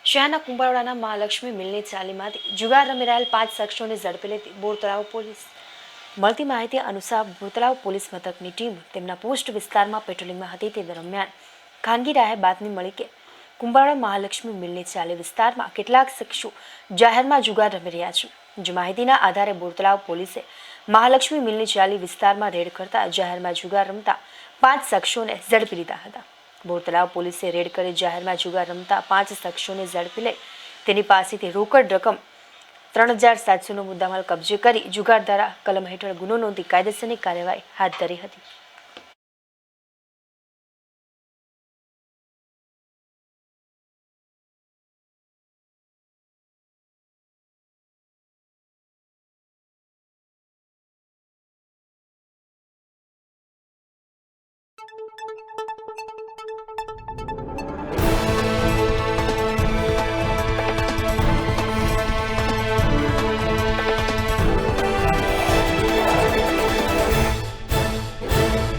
શહેરના કુંભારવાડાના મહાલક્ષ્મી મિલની ચાલીમાંથી જુગાર રમી રહેલ 5 શખ્સોને ઝડપી લેતી બોરતળાવ પોલીસ. મળતી માહિતી અનુસાર બોરતળાવ પોલીસ મથકની ટીમ તેમના પોસ્ટ વિસ્તારમાં પેટ્રોલિંગમાં હતી. તે દરમિયાન ખાનગી રાહે બાતમી મળી કે કુંભારવાડા મહાલક્ષ્મી મિલની ચાલી વિસ્તારમાં કેટલાક શખ્સો જાહેરમાં જુગાર રમી રહ્યા છે. જે માહિતીના આધારે બોરતળાવ પોલીસે મહાલક્ષ્મી મિલની ચાલી વિસ્તારમાં રેડ કરતા જાહેરમાં જુગાર રમતા 5 શખ્સોને ઝડપી લીધા હતા. બોરતળાવ પોલીસે રેડ કરી જાહેરમાં જુગાર રમતા 5 શખ્સોને ઝડપી લઈ તેની પાસેથી રોકડ રકમ 3700નો મુદ્દામાલ કબજે કરી જુગાર ધારા કલમ હેઠળ ગુનો નોંધી કાયદેસરની કાર્યવાહી હાથ ધરી હતી.